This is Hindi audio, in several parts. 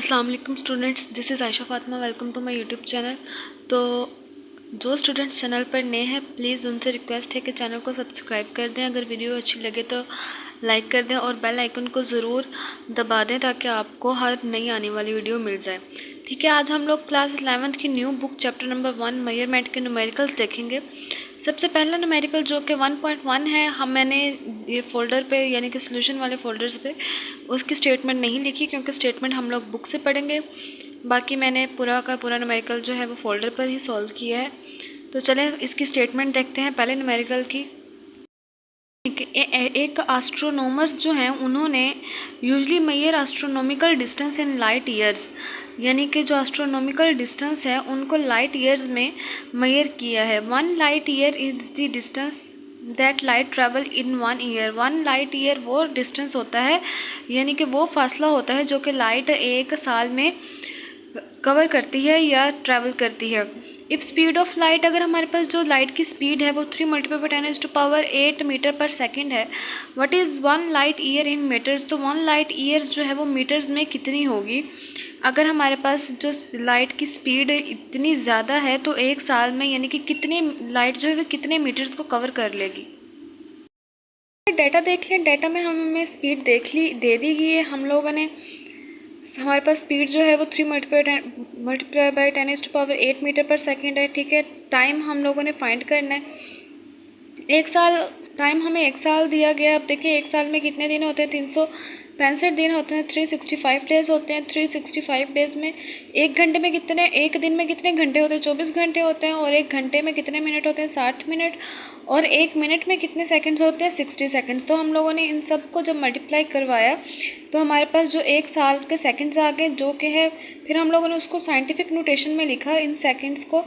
अस्सलाम वालेकुम students, this is Ayesha Fatima. Welcome to my YouTube channel. तो जो स्टूडेंट्स चैनल पर नए हैं, प्लीज़ उनसे रिक्वेस्ट है कि चैनल को सब्सक्राइब कर दें। अगर वीडियो अच्छी लगे तो लाइक कर दें और बेल आइकन को ज़रूर दबा दें ताकि आपको हर नई आने वाली वीडियो मिल जाए। ठीक है, आज हम लोग क्लास 11th की new book chapter number 1 measurement के न्यूमेरिकल्स देखेंगे। सबसे पहला न्यूमेरिकल जो कि 1.1 है, मैंने ये फ़ोल्डर पे यानी कि सोल्यूशन वाले फ़ोल्डर्स पे उसकी स्टेटमेंट नहीं लिखी क्योंकि स्टेटमेंट हम लोग बुक से पढ़ेंगे। बाकी मैंने पूरा का पूरा न्यूमेरिकल जो है वो फ़ोल्डर पर ही सॉल्व किया है। तो चलें इसकी स्टेटमेंट देखते हैं पहले न्यूमेरिकल की। एक एस्ट्रोनॉमर्स जो हैं उन्होंने usually measure astronomical distance in light years, यानी कि जो एस्ट्रोनॉमिकल डिस्टेंस है उनको लाइट ईयर्स में मेजर किया है। 1 light year is the distance that light travel in 1 year. 1 light year वो डिस्टेंस होता है, यानी कि वो फासला होता है जो कि लाइट एक साल में कवर करती है या ट्रैवल करती है। इफ़ स्पीड ऑफ लाइट, अगर हमारे पास जो लाइट की स्पीड है वो 3 × 10⁻⁸ मीटर पर सेकेंड है, what is 1 light year in metres. तो 1 लाइट ईयर जो है वो मीटर्स में कितनी होगी। अगर हमारे पास जो लाइट की स्पीड इतनी ज़्यादा है तो एक साल में यानी कि कितनी लाइट जो है वो कितने मीटर्स को कवर कर लेगी। डाटा देख लें। डाटा में हमें स्पीड दे दी गई है हम लोगों ने। हमारे पास स्पीड जो है वो 3 × 10⁸ मीटर पर सेकेंड है। ठीक है, टाइम हम लोगों ने फाइंड करना है। एक साल टाइम हमें एक साल दिया गया। अब देखिए एक साल में कितने दिन होते हैं, 365 दिन होते हैं, 365 डेज़ होते हैं। 365 डेज़ में एक दिन में कितने घंटे होते हैं, 24 घंटे होते हैं। और एक घंटे में कितने मिनट होते हैं, 60 मिनट। और एक मिनट में कितने सेकंड्स होते हैं, 60 सेकंड्स। तो हम लोगों ने इन सब को जब मल्टीप्लाई करवाया तो हमारे पास जो एक साल के सेकंड्स आ गए, जो कि है फिर हम लोगों ने उसको साइंटिफिक नोटेशन में लिखा इन सेकंड्स को,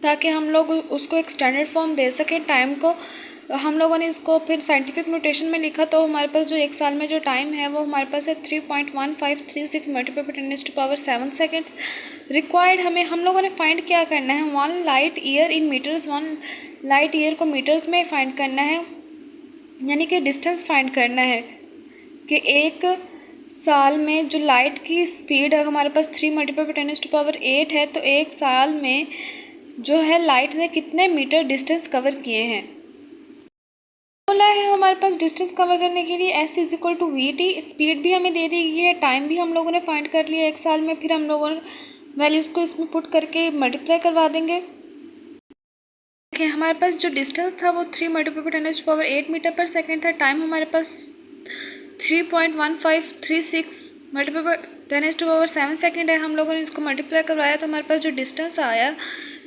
ताकि हम लोग उसको एक स्टैंडर्ड फॉर्म दे सकें टाइम को। हम लोगों ने इसको फिर साइंटिफिक नोटेशन में लिखा। तो हमारे पास जो एक साल में जो टाइम है वो हमारे पास है 3.1536 × 10⁻7 सेकेंड्स रिक्वायर्ड। हम लोगों ने फाइंड क्या करना है, 1 light year in metres. 1 light year को मीटर्स में फाइंड करना है, यानी कि डिस्टेंस फाइंड करना है कि एक साल में जो लाइट की स्पीड है हमारे पास 3 × 10⁸ है, तो एक साल में जो है लाइट ने कितने मीटर डिस्टेंस कवर किए हैं। बोला है हमारे पास डिस्टेंस कवर करने के लिए S = VT। स्पीड भी हमें दे दी गई है, टाइम भी हम लोगों ने फाइंड कर लिया एक साल में। फिर हम लोगों ने वैल्यूज़ को इसमें पुट करके मल्टीप्लाई करवा देंगे। देखिए हमारे पास जो डिस्टेंस था वो 3 × 10⁸ मीटर पर सेकेंड था। टाइम हमारे पास 3.1536 × 10⁻7 सेकेंड है। हम लोगों ने इसको मल्टीप्लाई करवाया तो हमारे पास जो डिस्टेंस आया,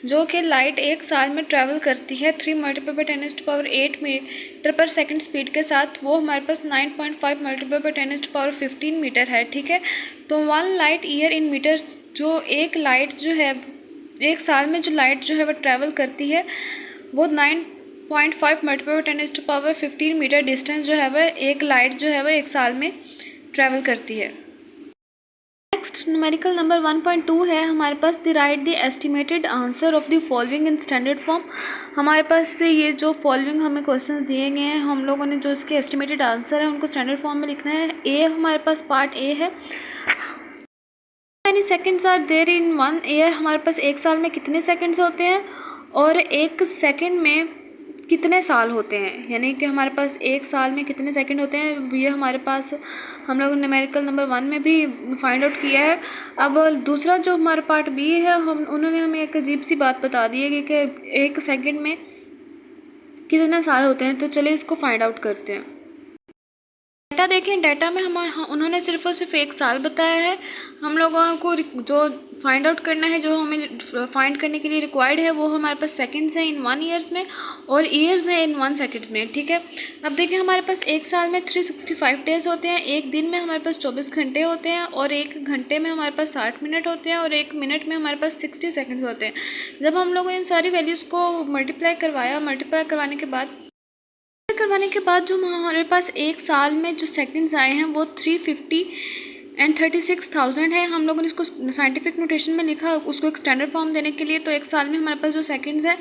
जो कि लाइट एक साल में ट्रैवल करती है 3 × 10⁸ मीटर पर सेकेंड स्पीड के साथ, वो हमारे पास 9.5 × 10⁻15 मीटर है। ठीक है, तो 1 लाइट ईयर इन मीटर्स, जो एक लाइट जो है एक साल में जो लाइट जो है वो ट्रैवल करती है वो 9.5 × 10⁻15 मीटर डिस्टेंस जो है वह एक लाइट जो है वह एक साल में ट्रैवल करती है। नेक्स्ट न्यूमेरिकल नंबर 1.2 है हमारे पास, the write the estimated answer of the following in standard form. हमारे पास से ये जो फॉलोइंग हमें क्वेश्चंस दिए गए हैं, हम लोगों ने जो इसके एस्टिमेटेड आंसर है उनको स्टैंडर्ड फॉर्म में लिखना है। ए हमारे पास पार्ट ए है, many seconds are there in 1 year. हमारे पास एक साल में कितने सेकेंड्स होते हैं और एक सेकेंड में कितने साल होते हैं, यानी कि हमारे पास एक साल में कितने सेकंड होते हैं, ये हमारे पास हम लोग न्यूमेरिकल नंबर 1 में भी फाइंड आउट किया है। अब दूसरा जो हमारा पार्ट बी है, उन्होंने हमें एक अजीब सी बात बता दी है कि एक सेकंड में कितने साल होते हैं। तो चलिए इसको फाइंड आउट करते हैं। डाटा देखें, डाटा में उन्होंने सिर्फ और सिर्फ एक साल बताया है। हम लोगों को जो फाइंड आउट करना है, जो हमें फाइंड करने के लिए रिक्वायर्ड है, वो हमारे पास सेकंड्स हैं इन 1 ईयर्स में और ईयर्स हैं इन 1 सेकंड्स में। ठीक है, अब देखिए हमारे पास एक साल में 365 डेज़ होते हैं, एक दिन में हमारे पास 24 घंटे होते हैं और एक घंटे में हमारे पास 60 मिनट होते हैं और एक मिनट में हमारे पास 60 सेकेंड्स होते हैं। जब हम लोगों ने इन सारी वैल्यूज़ को मल्टीप्लाई करवाने के बाद जो हमारे पास एक साल में जो सेकंड्स आए हैं वो 350,36,000 है। हम लोगों ने इसको साइंटिफिक नोटेशन में लिखा उसको एक स्टैंडर्ड फॉर्म देने के लिए। तो एक साल में हमारे पास जो सेकंड्स है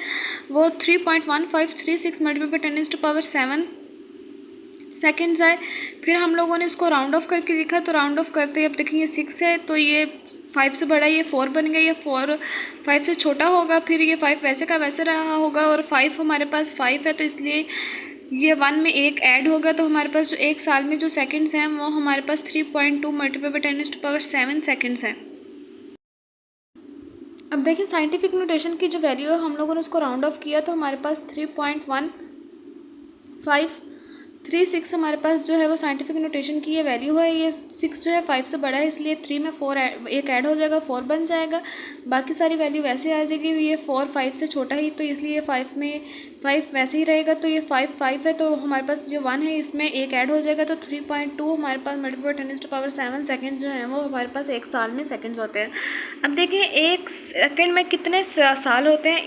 वो 3.1536 × 10⁻7 सेकेंड्स आए। फिर हम लोगों ने इसको राउंड ऑफ करके लिखा, तो राउंड ऑफ करते अब देखेंगे 6 है, तो ये 5 से बड़ा, ये 4 बन गया, ये 4 5 से छोटा होगा, फिर ये 5 वैसे का वैसे रहा होगा, और 5 हमारे पास 5 है, तो इसलिए ये 1 में 1 ऐड होगा, तो हमारे पास जो एक साल में जो सेकंड्स हैं वो हमारे पास 3.2 मल्टीप्लाई बाई 10⁻7 सेकंड्स हैं। अब देखिए साइंटिफिक नोटेशन की जो वैल्यू है हम लोगों ने उसको राउंड ऑफ किया, तो हमारे पास 3.1536 हमारे पास जो है वो साइंटिफिक नोटेशन की ये वैल्यू है। ये 6 जो है 5 से बड़ा है, इसलिए 3 में 4 एक ऐड हो जाएगा, 4 बन जाएगा। बाकी सारी वैल्यू वैसे आ जाएगी, ये 4 5 से छोटा ही, तो इसलिए 5 में 5 वैसे ही रहेगा, तो ये 5 है, तो हमारे पास जो 1 है इसमें एक ऐड हो जाएगा, तो 3.2 हमारे पास मल्टीप्लाई 10⁻7 सेकेंड जो है वो हमारे पास एक साल में सेकेंड्स होते हैं। अब देखिए एक सेकेंड में कितने साल होते हैं,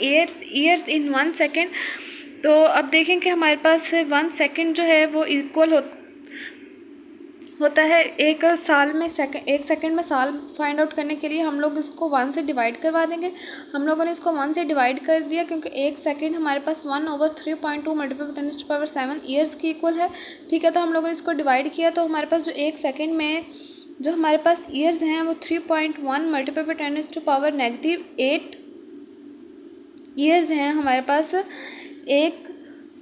ईयर्स इन 1 सेकेंड। तो अब देखें कि हमारे पास 1 सेकेंड जो है वो इक्वल होता है एक साल में। एक सेकंड में साल फाइंड आउट करने के लिए हम लोग इसको 1 से डिवाइड करवा देंगे। हम लोगों ने इसको 1 से डिवाइड कर दिया, क्योंकि एक सेकंड हमारे पास 1/3.2 मल्टीप्लाई 10⁻7 ईयर्स की इक्वल है। ठीक है, तो हम लोगों ने इसको डिवाइड किया, तो हमारे पास जो एक सेकंड में जो हमारे पास ईयर्स हैं वो 3.1 मल्टीप्लाई बाई 10⁻8 ईयर्स हैं हमारे पास एक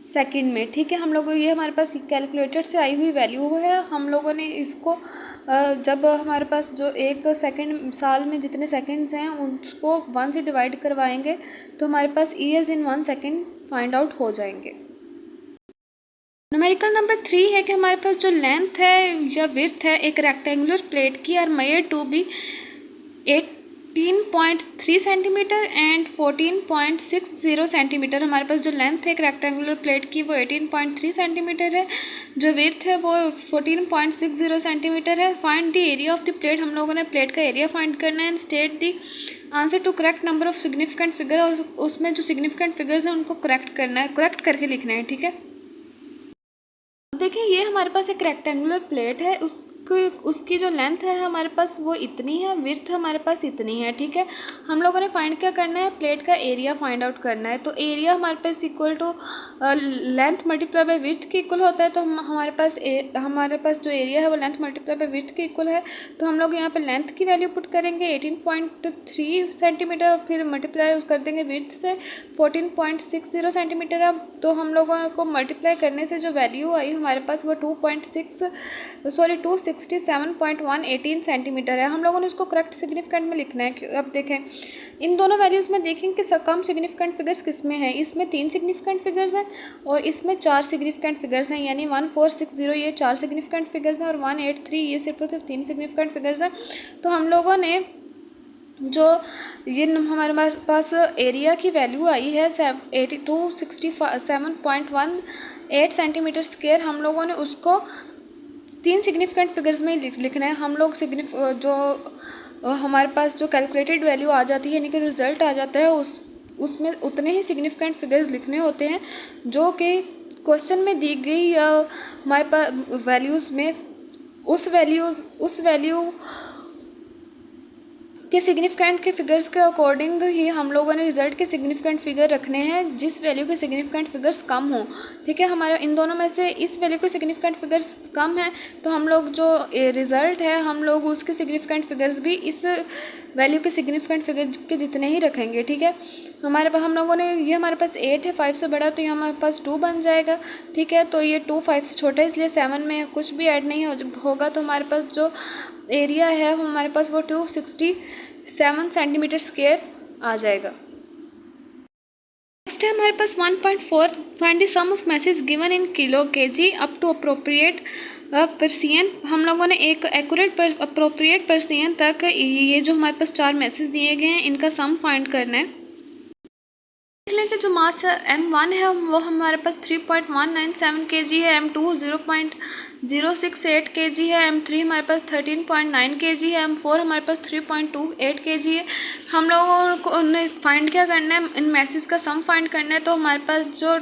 सेकंड में। ठीक है, हम लोगों ये हमारे पास कैलकुलेटर से आई हुई वैल्यू है। हम लोगों ने इसको जब हमारे पास जो एक सेकंड साल में जितने सेकंड्स हैं उसको 1 से डिवाइड करवाएंगे, तो हमारे पास years in 1 second find out हो जाएंगे। न्यूमेरिकल नंबर 3 है कि हमारे पास जो लेंथ है या विड्थ है एक रेक्टेंगुलर प्लेट की are measured to be 18.3 centimetre and 14.60 centimetre. हमारे पास जो लेंथ है एक रेक्टेंगुलर प्लेट की वो 18.3 सेंटीमीटर है, जो विड्थ है वो 14.60 सेंटीमीटर है। Find the area of the plate, हम लोगों ने प्लेट का एरिया फाइंड करना है। And state the answer to correct number of significant figure, और उसमें जो सिग्निफिकेंट फिगर्स हैं उनको करेक्ट करना है, करेक्ट करके लिखना है। ठीक है, देखिए ये हमारे पास एक रेक्टेंगुलर प्लेट है, उसकी जो लेंथ है हमारे पास वो इतनी है, विड्थ हमारे पास इतनी है। ठीक है, हम लोगों ने फाइंड क्या करना है, प्लेट का एरिया फाइंड आउट करना है। तो एरिया हमारे पास equal to length multiply by width के इक्वल होता है। तो हमारे पास जो एरिया है वो लेंथ मल्टीप्लाई बाय विड्थ के इक्वल है। तो हम लोग यहाँ पे लेंथ की वैल्यू पुट करेंगे 18.3 सेंटीमीटर, फिर मल्टीप्लाई कर देंगे विड्थ से 14.60 सेंटीमीटर। अब तो हम लोगों को मल्टीप्लाई करने से जो वैल्यू आई हमारे पास वो 267.118 सेंटीमीटर है। हम लोगों ने उसको करेक्ट सिग्निफिकेंट में लिखना है। अब देखें इन दोनों वैल्यूज़ में देखें कि कम सिग्निफिकेंट फिगर्स किस में है। इसमें 3 सिग्निफिकेंट फिगर्स हैं और इसमें 4 सिग्निफिकेंट फिगर्स हैं, यानी 1460 ये 4 सिग्निफिकेंट फिगर्स हैं और 183 ये सिर्फ और सिर्फ 3 सिग्निफिकेंट फिगर्स हैं। तो हम लोगों ने जो ये हमारे पास एरिया की वैल्यू आई है 267.18 सेंटीमीटर स्क्वायर, हम लोगों ने उसको 3 सिग्निफिकेंट फिगर्स में लिखना है। हम लोग जो हमारे पास जो कैलकुलेटेड वैल्यू आ जाती है यानी कि रिज़ल्ट आ जाता है उसमें उतने ही सिग्निफिकेंट फिगर्स लिखने होते हैं जो कि क्वेश्चन में दी गई या हमारे पास वैल्यूज़ में उस वैल्यू के सिग्निफिकेंट के फिगर्स के अकॉर्डिंग ही हम लोगों ने रिज़ल्ट के सिग्निफिकेंट फिगर रखने हैं जिस वैल्यू के सिग्निफिकेंट फिगर्स कम हो। ठीक है, हमारा इन दोनों में से इस वैल्यू के सिग्निफिकेंट फिगर्स कम है तो हम लोग जो रिज़ल्ट है हम लोग उसके सिग्निफिकेंट फिगर्स भी इस वैल्यू के सिग्निफिकेंट फिगर के जितने ही रखेंगे। ठीक है, हम लोगों ने ये हमारे पास 8 है, 5 से बड़ा, तो ये हमारे पास 2 बन जाएगा। ठीक है, तो ये 2 5 से छोटा है इसलिए 7 में कुछ भी ऐड नहीं होगा, तो हमारे पास जो एरिया है हमारे पास वो 267 सेंटीमीटर स्क्वायर आ जाएगा। नेक्स्ट है हमारे पास 1.4 find the sum of masses given in kilo kg up to appropriate precision. हम लोगों ने एक एक्यूरेट अप्रोप्रिएट पर्सियन तक ये जो हमारे पास 4 मैसेज दिए गए हैं इनका सम फाइंड करना है। देख लें कि जो मास M1 है वो हमारे पास 3.197 kg है, M2 0.068 kg है, M3 हमारे पास 13.9 kg है, M4 हमारे पास 3.28 kg है। हम लोगों को फाइंड क्या करना है, इन मैसेज का सम फाइंड करना है। तो हमारे पास जो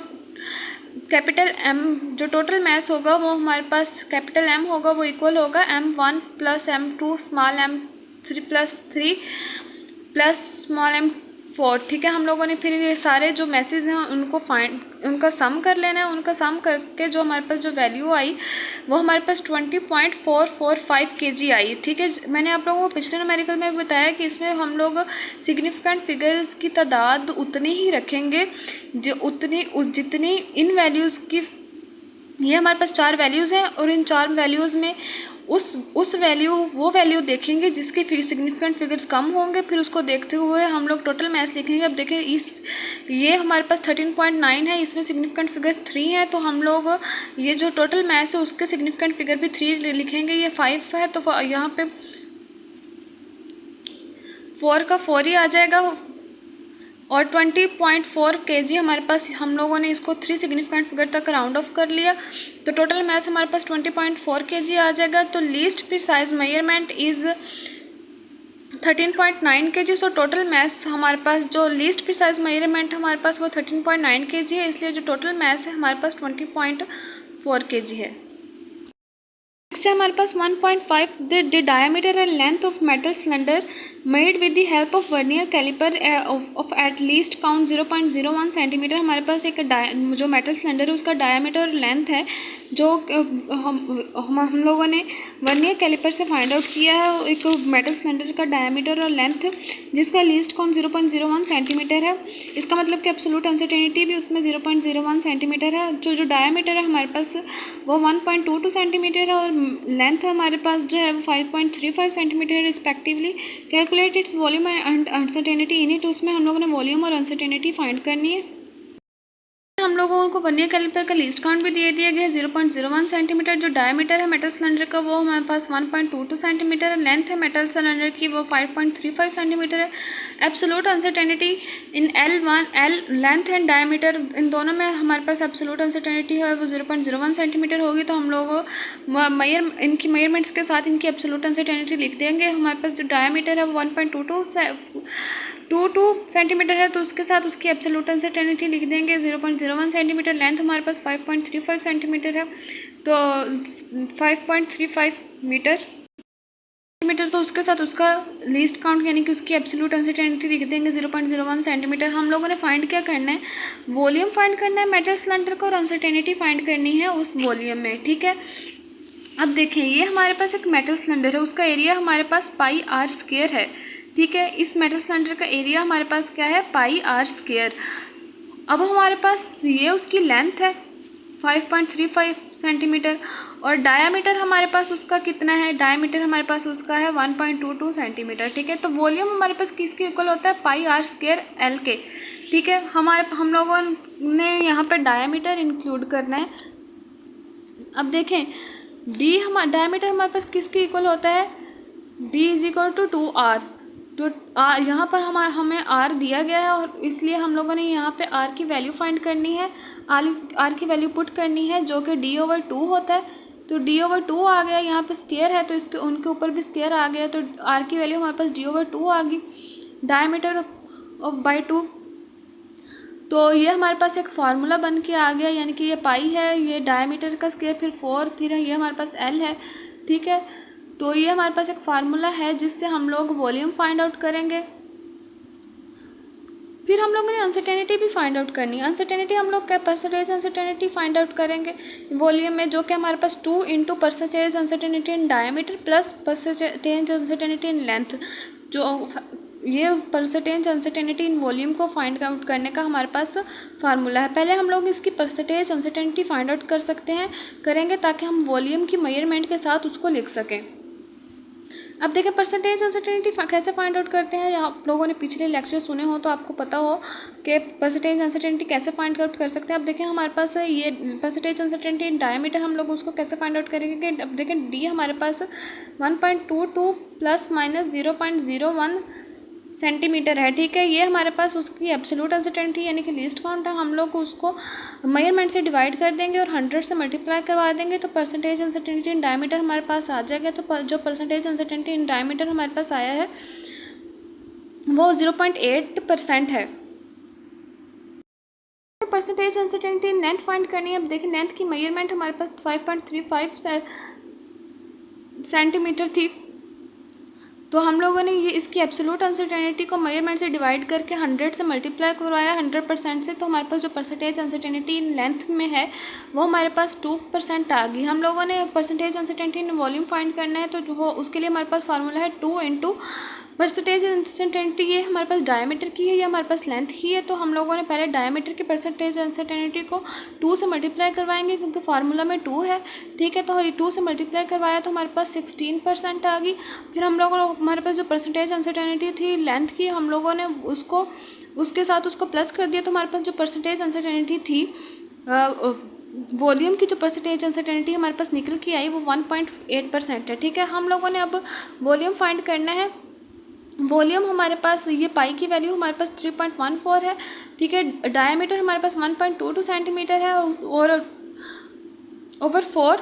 कैपिटल M जो टोटल मैस होगा वो हमारे पास कैपिटल M होगा वो इक्वल होगा M1 plus M2 small M3 plus 3 plus small M4 4, ठीक है। हम लोगों ने फिर ये सारे जो मैसेज हैं उनका सम कर लेना है। उनका सम करके जो हमारे पास जो वैल्यू आई वो हमारे पास 20.445 kg आई, ठीक है। मैंने आप लोगों को पिछले न्यूमेरिकल में बताया कि इसमें हम लोग सिग्निफिकेंट फिगर्स की तादाद उतनी ही रखेंगे जितनी इन वैल्यूज़ की, ये हमारे पास 4 वैल्यूज़ हैं और इन 4 वैल्यूज़ में वो वैल्यू देखेंगे जिसके सिग्निफिकेंट फिगर्स कम होंगे, फिर उसको देखते हुए हम लोग टोटल मैथ लिखेंगे। अब देखिए ये हमारे पास 13.9 है, इसमें सिग्निफिकेंट फिगर 3 है, तो हम लोग ये जो टोटल मैथ है उसके सिग्निफिकेंट फिगर भी 3 लिखेंगे। ये 5 है तो यहाँ पे 4 का 4 ही आ जाएगा और 20.4 kg हमारे पास, हम लोगों ने इसको 3 सिग्निफिकेंट फिगर तक राउंड ऑफ कर लिया, तो टोटल मास हमारे पास 20.4 kg आ जाएगा। तो least precise measurement is 13.9 kg। So total mass हमारे पास, जो लीस्ट प्रिसाइज मेजरमेंट हमारे पास वो 13.9 kg है, इसलिए जो टोटल मास है हमारे पास 20.4 kg है। नेक्स्ट है हमारे पास 1.5 the diameter and length of metal cylinder made with the help of vernier calliper of at least count 0.01 centimetre. हमारे पास एक जो मेटल सिलेंडर है उसका डायमीटर और लेंथ है जो हम लोगों ने वर्नियर कैलिपर से फाइंड आउट किया है। एक मेटल सिलेंडर का डायमीटर और लेंथ जिसका लीस्ट काउंट 0.01 सेंटीमीटर है। इसका मतलब कि एब्सोल्यूट अनसर्टेनिटी भी उसमें 0.01 सेंटीमीटर है। जो डायमीटर है हमारे पास वो 1.22 सेंटीमीटर है और लेंथ हमारे पास जो है वो 5.35 centimetre respectively. Calculate its volume and uncertainty in it, उसमें हम लोगों ने वॉल्यूम और अनसर्टेनिटी फाइंड करनी है। हम लोगों को वर्नियर कैलिपर का लीस्ट काउंट भी दे दिया गया है 0.01 सेंटीमीटर। जो डायमीटर है मेटल सिलेंडर का वो हमारे पास 1.22 सेंटीमीटर है। लेंथ है मेटल सिलेंडर की वो 5.35 सेंटीमीटर है। Absolute uncertainty in L length and diameter इन दोनों में हमारे पास एब्सोल्यूट अनसर्टेनिटी है वो 0.01 सेंटीमीटर होगी। तो हम लोग इनकी मेजरमेंट्स के साथ इनकी एब्सोल्यूट अनसर्टेनिटी लिख देंगे। हमारे पास जो डायमीटर है वो 1.22 सेंटीमीटर है, तो उसके साथ उसकी एब्सोल्यूट अनसर्टेनिटी लिख देंगे 0.01 सेंटीमीटर। लेंथ हमारे पास 5.35 सेंटीमीटर है, तो 5.35 मीटर, तो उसके साथ उसका लीस्ट काउंट यानी कि उसकी एब्सोल्यूट अनसर्टेनिटी लिख देंगे 0.01 सेंटीमीटर। हम लोगों ने फाइंड क्या करना है, वॉल्यूम फाइंड करना है मेटल सिलेंडर को और अनसर्टेनिटी फाइंड करनी है उस वॉल्यूम में, ठीक है। अब देखिए ये हमारे पास एक मेटल सिलेंडर है, उसका एरिया हमारे पास पाई आर स्क्वायर है, ठीक है। इस मेटल सिलेंडर का एरिया हमारे पास क्या है, पाई आर स्क्वायर। अब हमारे पास ये उसकी लेंथ है 5.35 सेंटीमीटर और डायामीटर हमारे पास उसका कितना है, डायामीटर हमारे पास उसका है 1.22 सेंटीमीटर, ठीक है। तो वॉल्यूम हमारे पास किसके इक्वल होता है, पाई आर स्क्वायर एल के, ठीक है। हम लोगों ने यहाँ पर डायामीटर इंक्लूड करना है। अब देखें डायामीटर हमारे पास किसके इक्वल होता है, D is equal to 2R। तो यहाँ पर हमें R दिया गया है और इसलिए हम लोगों ने यहाँ पे R की वैल्यू फाइंड करनी है। R की वैल्यू पुट करनी है जो कि D/2 होता है। तो D/2 आ गया, यहाँ पे स्क्वायर है तो उनके ऊपर भी स्क्वायर आ गया, तो R की वैल्यू हमारे पास D/2 आ गई, डायमीटर ऑफ बाई 2। तो ये हमारे पास एक फार्मूला बन के आ गया, यानी कि ये पाई है, ये डायमीटर का स्क्वायर, फिर 4, फिर ये हमारे पास L है, ठीक है। तो ये हमारे पास एक फार्मूला है जिससे हम लोग वॉल्यूम फाइंड आउट करेंगे। फिर हम लोगों ने अनसर्टेनिटी भी फाइंड आउट करनी है। अनसर्टेनिटी हम लोग क्या, परसेंटेज अनसर्टेनिटी फाइंड आउट करेंगे वॉल्यूम में, जो कि हमारे पास 2 into percentage uncertainty in diameter plus percentage uncertainty in length. जो ये परसेंटेज अनसर्टेनिटी इन वॉल्यूम को फाइंड आउट करने का हमारे पास फार्मूला है। पहले हम लोग इसकी परसेंटेज अनसर्टेनिटी फाइंड आउट करेंगे ताकि हम वॉल्यूम की मेजरमेंट के साथ उसको लिख सकें। अब देखें परसेंटेज अनसर्टेनिटी कैसे फाइंड आउट करते हैं। आप लोगों ने पिछले लेक्चर सुने हो तो आपको पता हो कि परसेंटेज अनसर्टेनिटी कैसे फाइंड आउट कर सकते हैं। अब देखें हमारे पास ये परसेंटेज अनसर्टेनिटी इन डायमीटर हम लोग उसको कैसे फाइंड आउट करेंगे कि अब देखें D हमारे पास 1.22 प्लस माइनस 0.01 सेंटीमीटर है, ठीक है। ये हमारे पास उसकी एब्सोल्यूट अनसर्टेनिटी यानी कि लीस्ट काउंट है, हम लोग उसको मेजरमेंट से डिवाइड कर देंगे और 100 से मल्टीप्लाई करवा देंगे तो परसेंटेज अनसर्टेनिटी इन डायमीटर हमारे पास आ जाएगा। तो जो परसेंटेज अनसर्टेनिटी इन डायमीटर हमारे पास आया है वो 0.8% है। Percentage uncertainty in length find करनी है। अब देखिए लेंथ की मेजरमेंट हमारे पास 5.35 सेंटीमीटर थी, तो हम लोगों ने ये इसकी एब्सोल्यूट अनसर्टेनिटी को मेजरमेंट से डिवाइड करके 100 से मल्टीप्लाई करवाया 100% से, तो हमारे पास जो परसेंटेज अनसर्टेनिटी लेंथ में है वो हमारे पास 2% आ गई। हम लोगों ने percentage uncertainty in volume find करना है, तो जो उसके लिए हमारे पास फार्मूला है 2 इंटू परसेंटेज अनसर्टेनिटी, ये हमारे पास डायमीटर की है, ये हमारे पास लेंथ की है। तो हम लोगों ने पहले डायमीटर की परसेंटेज अनसर्टेनिटी को 2 से मल्टीप्लाई करवाएंगे क्योंकि फार्मूला में 2 है, ठीक है। तो ये 2 से मल्टीप्लाई करवाया तो हमारे पास 16% आ गई। फिर हम लोगों ने हमारे पास जो परसेंटेज अनसर्टेनिटी थी लेंथ की, हम लोगों ने उसको उसके साथ उसको प्लस कर दिया, तो हमारे पास जो परसेंटेज अनसर्टेनिटी थी वॉल्यूम की जो परसेंटेज अनसर्टेनिटी हमारे पास निकल के आई वो 1.8% है, ठीक है। हम लोगों ने अब वॉल्यूम फाइंड करना है। वॉल्यूम हमारे पास ये पाई की वैल्यू हमारे पास 3.14 है, ठीक है। डायमीटर हमारे पास 1.22 सेंटीमीटर है और ओवर 4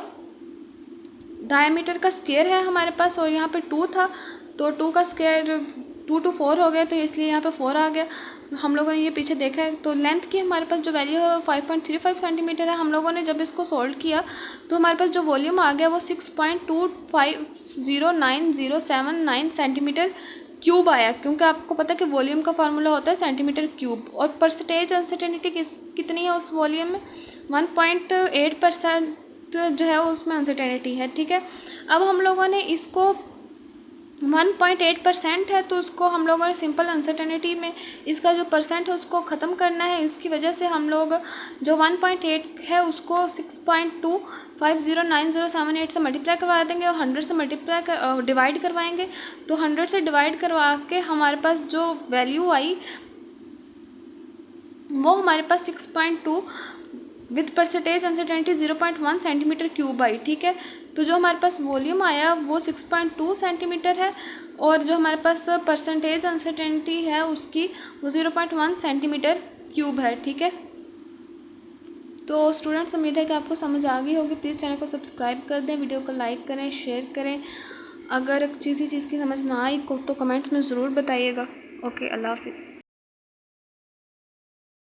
डायमीटर का स्क्वायर है हमारे पास, और यहाँ पे 2 था तो 2 का स्क्वायर 2 to 4 हो गया, तो इसलिए यहाँ पे 4 आ गया। हम लोगों ने ये पीछे देखा है। तो लेंथ की हमारे पास जो वैल्यू है 5.35 सेंटीमीटर है। हम लोगों ने जब इसको सोल्व किया तो हमारे पास जो वॉल्यूम आ गया वो 6.250907 सेंटीमीटर क्यूब आया, क्योंकि आपको पता है कि वॉल्यूम का फार्मूला होता है सेंटीमीटर क्यूब। और परसेंटेज अनसर्टेनिटी कितनी है उस वॉल्यूम में, 1.8% जो है उसमें अनसर्टेनिटी है, ठीक है। अब हम लोगों ने इसको 1.8% है तो उसको हम लोगों ने सिंपल अनसर्टेनिटी में इसका जो परसेंट है उसको ख़त्म करना है। इसकी वजह से हम लोग जो 1.8 है उसको 6.250907 से मल्टीप्लाई करवा देंगे और 100 से डिवाइड करवाएंगे। तो 100 से डिवाइड करवा के हमारे पास जो वैल्यू आई वो हमारे पास 6.2 with percentage uncertainty 0.1 centimetre cube आई, ठीक है। तो जो हमारे पास वॉल्यूम आया वो 6.2 सेंटीमीटर है और जो हमारे पास परसेंटेज अनसर्टेनिटी है उसकी वो 0.1 सेंटीमीटर क्यूब है, ठीक है। तो स्टूडेंट्स, उम्मीद है कि आपको समझ आ गई होगी। प्लीज़ चैनल को सब्सक्राइब कर दें, वीडियो को लाइक करें, शेयर करें। अगर किसी चीज़ की समझ ना आई तो कमेंट्स में ज़रूर बताइएगा। ओके, अल्लाह हाफिज़।